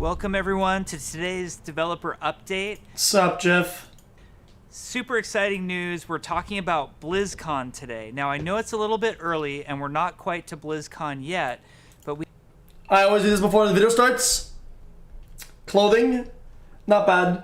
Welcome everyone to today's developer update. Sup, Jeff? Super exciting news. We're talking about BlizzCon today. Now I know it's a little bit early and we're not quite to BlizzCon yet, but I always do this before the video starts. Clothing, not bad.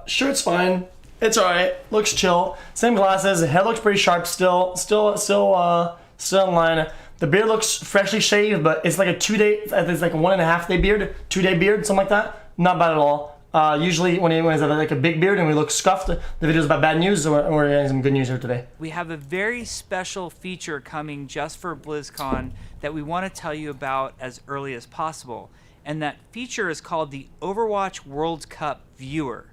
Shirt's fine. It's alright. Looks chill. Same glasses. Head looks pretty sharp still. Still in line. The beard looks freshly shaved, but it's like a 2-day, it's like a 1.5 day beard, 2-day beard, something like that. Not bad at all. Usually when he has like a big beard and we look scuffed, the video's about bad news, so we're getting some good news here today. We have a very special feature coming just for BlizzCon that we want to tell you about as early as possible. And that feature is called the Overwatch World Cup Viewer.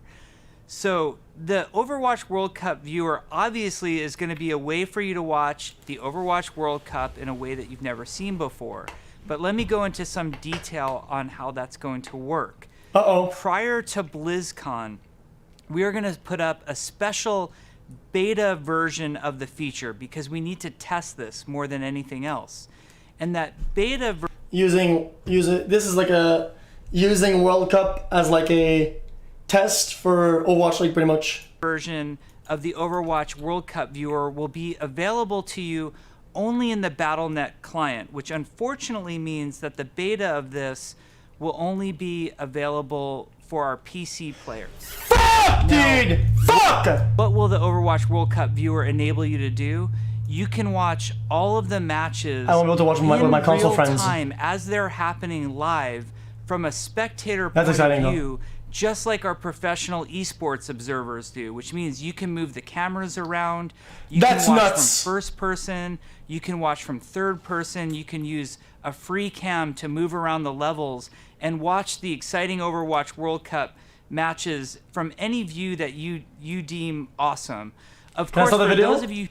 So the Overwatch World Cup Viewer obviously is going to be a way for you to watch the Overwatch World Cup in a way that you've never seen before. But let me go into some detail on how that's going to work. Prior to BlizzCon, we are going to put up a special beta version of the feature because we need to test this more than anything else. And that beta using World Cup as like a test for Overwatch League, pretty much. Version of the Overwatch World Cup Viewer will be available to you only in the Battle.net client, which unfortunately means that the beta of this will only be available for our PC players. Fuck, dude! Fuck! What will the Overwatch World Cup Viewer enable you to do? You can watch all of the matches I won't be able to watch with my console friends time as they're happening live from a spectator That's point exciting, of view, just like our professional esports observers do, which means you can move the cameras around, you That's can watch nuts. from first person, you can watch from third person, you can use a free cam to move around the levels and watch the exciting Overwatch World Cup matches from any view that you deem awesome. Of course, for those of you...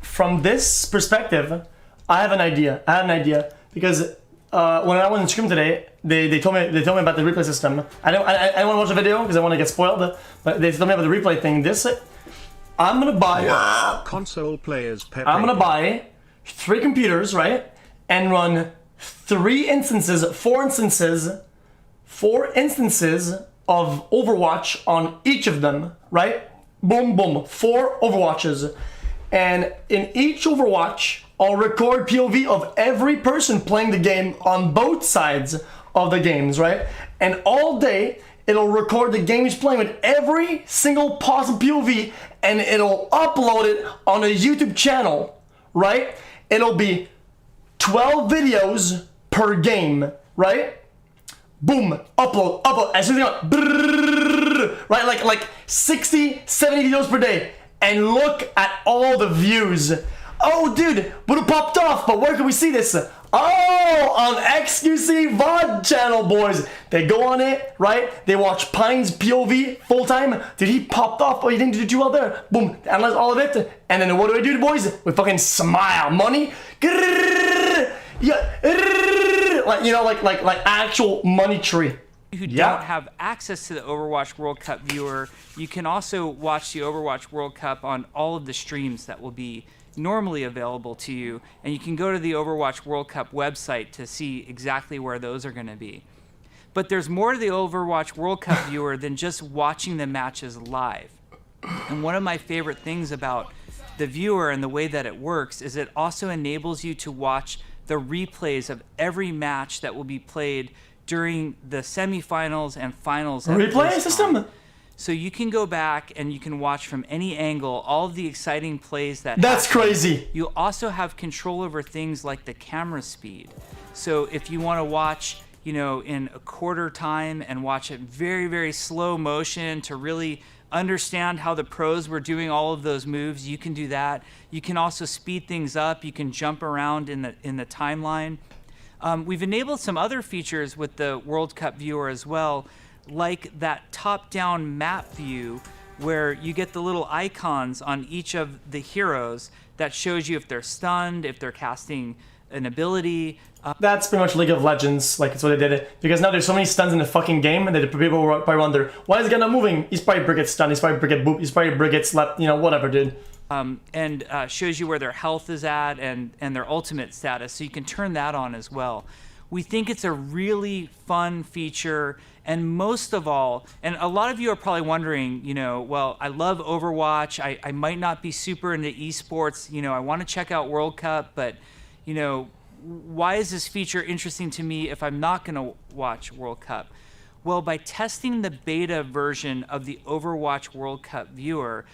From this perspective, I have an idea. Because when I went to stream today, they told me about the replay system. I don't want to watch the video because I want to get spoiled. But they told me about the replay thing. I'm gonna buy. Console players. I'm gonna buy 3 computers, right, and run 4 instances of Overwatch on each of them, right? Boom, boom, 4 Overwatches. And in each Overwatch, I'll record POV of every person playing the game on both sides of the games, right? And all day, it'll record the game he's playing with every single possible POV, and it'll upload it on a YouTube channel, right? It'll be 12 videos per game, right? Boom, upload. As soon as you go, right? Like 60, 70 videos per day. And look at all the views. Oh, dude, would have popped off, but where can we see this? Oh, on xQc VOD channel, boys. They go on it, right? They watch Pine's POV full time. Dude, he popped off, but he didn't do too well there. Boom, analyze all of it. And then what do, boys? We fucking smile. Money. Yeah. Like, you know, like actual money tree. Who don't have access to the Overwatch World Cup Viewer, you can also watch the Overwatch World Cup on all of the streams that will be normally available to you, and you can go to the Overwatch World Cup website to see exactly where those are going to be. But there's more to the Overwatch World Cup Viewer than just watching the matches live. And one of my favorite things about the viewer and the way that it works is it also enables you to watch the replays of every match that will be played during the semifinals and finals. Replay system? So you can go back and you can watch from any angle all of the exciting plays that That's happen. crazy. You also have control over things like the camera speed. So if you want to watch, you know, in a quarter time and watch it very, very slow motion to really understand how the pros were doing all of those moves, you can do that. You can also speed things up. You can jump around in the timeline. We've enabled some other features with the World Cup Viewer as well, like that top-down map view where you get the little icons on each of the heroes that shows you if they're stunned, if they're casting an ability. That's pretty much League of Legends, like it's what they did it. Because now there's so many stuns in the fucking game that people will probably wonder, why is the guy not moving? He's probably Brigitte stunned, he's probably Brigitte boop, he's probably Brigitte slept, you know, whatever, dude. And shows you where their health is at and their ultimate status, so you can turn that on as well. We think it's a really fun feature, and most of all, and a lot of you are probably wondering, well, I love Overwatch. I might not be super into esports. I want to check out World Cup, but, why is this feature interesting to me if I'm not going to watch World Cup? Well, by testing the beta version of the Overwatch World Cup viewer,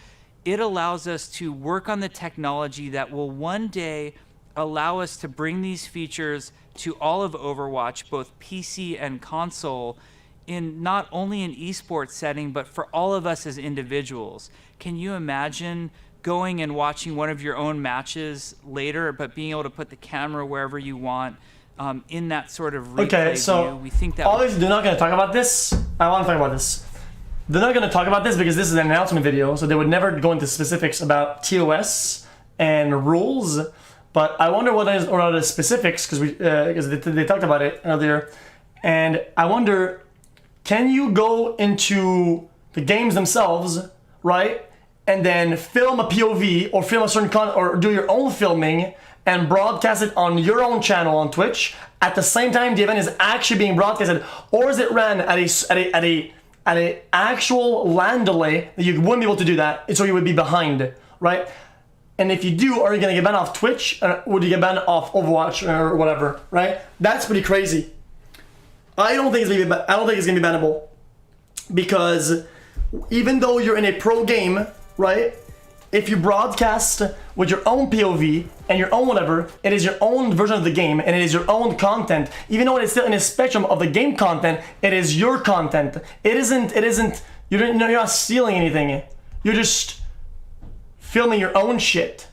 it allows us to work on the technology that will one day allow us to bring these features to all of Overwatch, both PC and console, in not only an esports setting, but for all of us as individuals. Can you imagine going and watching one of your own matches later, but being able to put the camera wherever you want in that sort of replay view? We think that obviously they're not going to talk about this. I want to talk about this. They're not going to talk about this because this is an announcement video, so they would never go into specifics about TOS and rules. But I wonder what are the specifics, because they talked about it earlier, and I wonder, can you go into the games themselves, right, and then film a POV or film a certain content or do your own filming and broadcast it on your own channel on Twitch at the same time the event is actually being broadcasted, or is it ran at a actual LAN delay that you wouldn't be able to do that, so you would be behind, right? And if you do, are you gonna get banned off Twitch, or would you get banned off Overwatch or whatever, right? That's pretty crazy. I don't think it's gonna be bannable, because even though you're in a pro game, right? If you broadcast with your own POV and your own whatever, it is your own version of the game and it is your own content. Even though it is still in a spectrum of the game content, it is your content. You're not stealing anything. You're just filming your own shit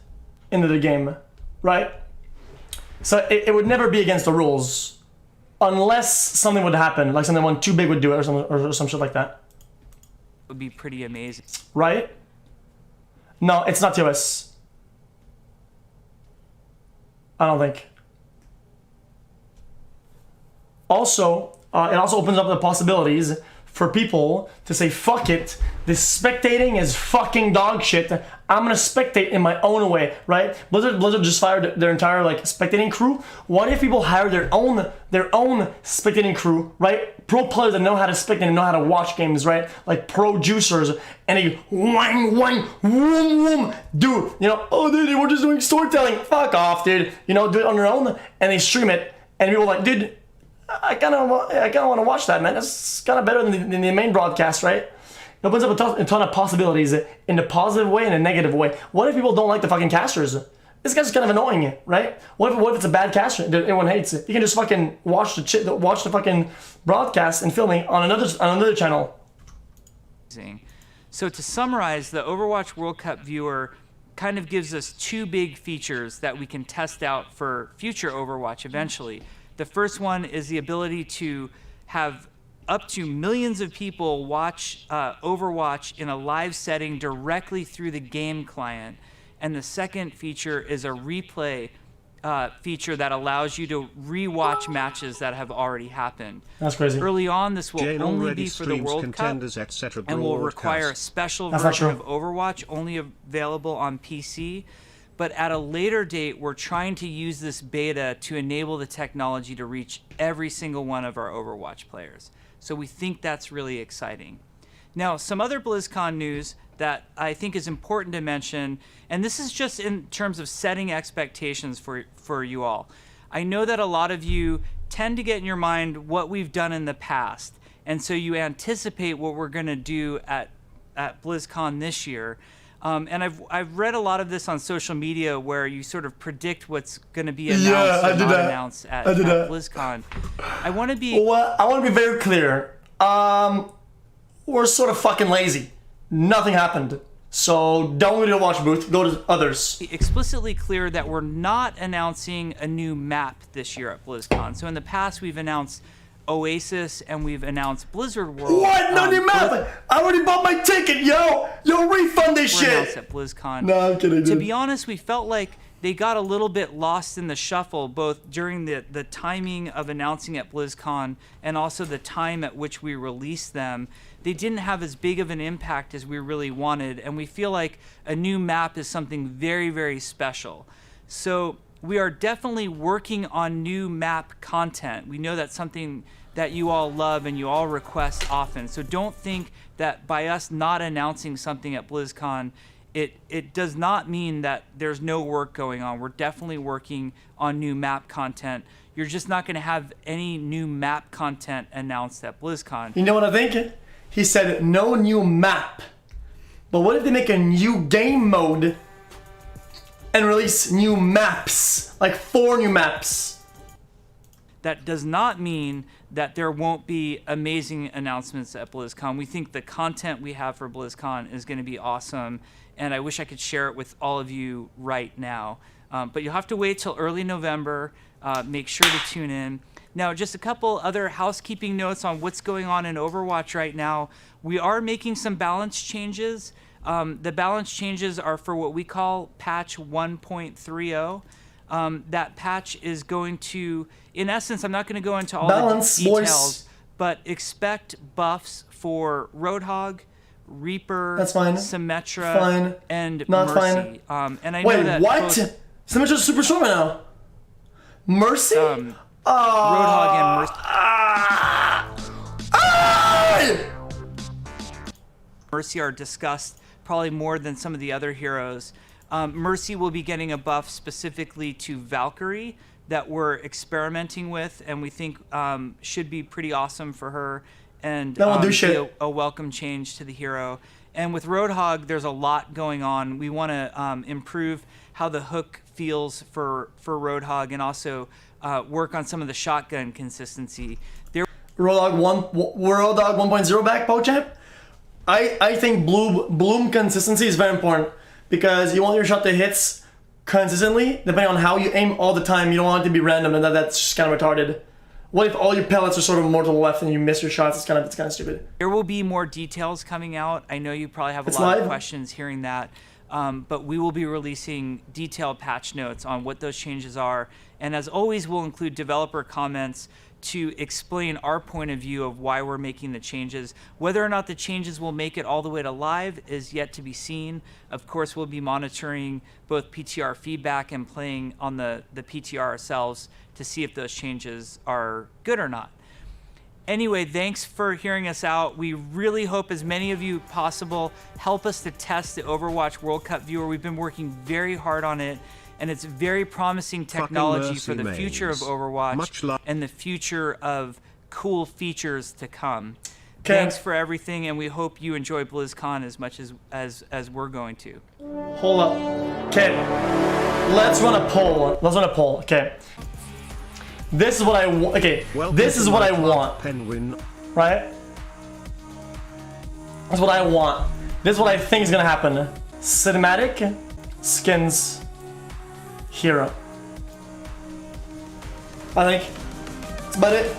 into the game, right? So it would never be against the rules unless something would happen, like someone too big would do it or some shit like that. Would be pretty amazing. Right? No, it's not TOS. I don't think. Also, it also opens up the possibilities for people to say, fuck it, this spectating is fucking dog shit. I'm gonna spectate in my own way, right? Blizzard just fired their entire spectating crew. What if people hire their own spectating crew, right? Pro players that know how to spectate and know how to watch games, right? Like pro juicers, and they wang wang woom woom, dude. Oh dude, we're just doing storytelling. Fuck off, dude. Do it on their own, and they stream it, and people are like, dude, I kind of want to watch that, man. That's kind of better than the main broadcast, right? It opens up a ton of possibilities in a positive way and a negative way. What if people don't like the fucking casters? This guy's kind of annoying, right? What if it's a bad caster that everyone hates it? You can just fucking watch the fucking broadcast and filming on another channel. So to summarize, the Overwatch World Cup viewer kind of gives us two big features that we can test out for future Overwatch eventually. The first one is the ability to have up to millions of people watch Overwatch in a live setting directly through the game client. And the second feature is a replay feature that allows you to re-watch matches that have already happened. That's crazy. Early on, this will only be for the World Cup and will require a special version of Overwatch only available on PC. But at a later date, we're trying to use this beta to enable the technology to reach every single one of our Overwatch players. So we think that's really exciting. Now, some other BlizzCon news that I think is important to mention, and this is just in terms of setting expectations for you all. I know that a lot of you tend to get in your mind what we've done in the past, and so you anticipate what we're going to do at BlizzCon this year. And I've read a lot of this on social media where you sort of predict what's going to be announced and not announced at BlizzCon. I want to be very clear. We're sort of fucking lazy. Nothing happened. So don't go to the watch booth. Go to others. Explicitly clear that we're not announcing a new map this year at BlizzCon. So in the past, we've announced Oasis and we've announced Blizzard World. What? No new map? I already bought my ticket, yo! Yo, refund this shit! Announced at BlizzCon. No, I'm kidding, dude. To be honest, we felt like they got a little bit lost in the shuffle, both during the timing of announcing at BlizzCon and also the time at which we released them. They didn't have as big of an impact as we really wanted, and we feel like a new map is something very, very special. So we are definitely working on new map content. We know that's something that you all love and you all request often. So don't think that by us not announcing something at BlizzCon, it does not mean that there's no work going on. We're definitely working on new map content. You're just not going to have any new map content announced at BlizzCon. You know what I think? He said no new map. But what if they make a new game mode and release new maps? Like 4 new maps. That does not mean that there won't be amazing announcements at BlizzCon. We think the content we have for BlizzCon is going to be awesome, and I wish I could share it with all of you right now. But you'll have to wait till early November. Make sure to tune in. Now, just a couple other housekeeping notes on what's going on in Overwatch right now. We are making some balance changes. The balance changes are for what we call patch 1.30. That patch is going to, in essence, I'm not going to go into all balance, the details, boys. but expect buffs for Roadhog, Reaper, That's fine. Symmetra, Fine. and Not Mercy. And I know Wait, that what? both Symmetra's super strong right now. Mercy? Roadhog and Mercy. Mercy are discussed probably more than some of the other heroes. Mercy will be getting a buff specifically to Valkyrie that we're experimenting with, and we think should be pretty awesome for her, and That won't do be shit. a welcome change to the hero. And with Roadhog, there's a lot going on. We want to improve how the hook feels for Roadhog, and also work on some of the shotgun consistency. Roadhog 1.0 back, PoChamp? I think bloom consistency is very important because you want your shot to hits consistently, depending on how you aim all the time. You don't want it to be random, and that's just kind of retarded. What if all your pellets are sort of more to the left and you miss your shots? It's kind of stupid. There will be more details coming out. I know you probably have a It's lot of live? questions hearing that, but we will be releasing detailed patch notes on what those changes are. And as always, we'll include developer comments to explain our point of view of why we're making the changes. Whether or not the changes will make it all the way to live is yet to be seen. Of course, we'll be monitoring both PTR feedback and playing on the PTR ourselves to see if those changes are good or not. Anyway, thanks for hearing us out. We really hope as many of you possible help us to test the Overwatch World Cup viewer. We've been working very hard on it, and it's very promising technology for the future of Overwatch and the future of cool features to come. Okay. Thanks for everything, and we hope you enjoy BlizzCon as much as we're going to. Hold up. Okay. Let's run a poll. Okay. This is what I want. Okay. This is what I want. Penguin. Right? This is what I want. This is what I think is gonna happen. Cinematic skins hero. I think that's about it.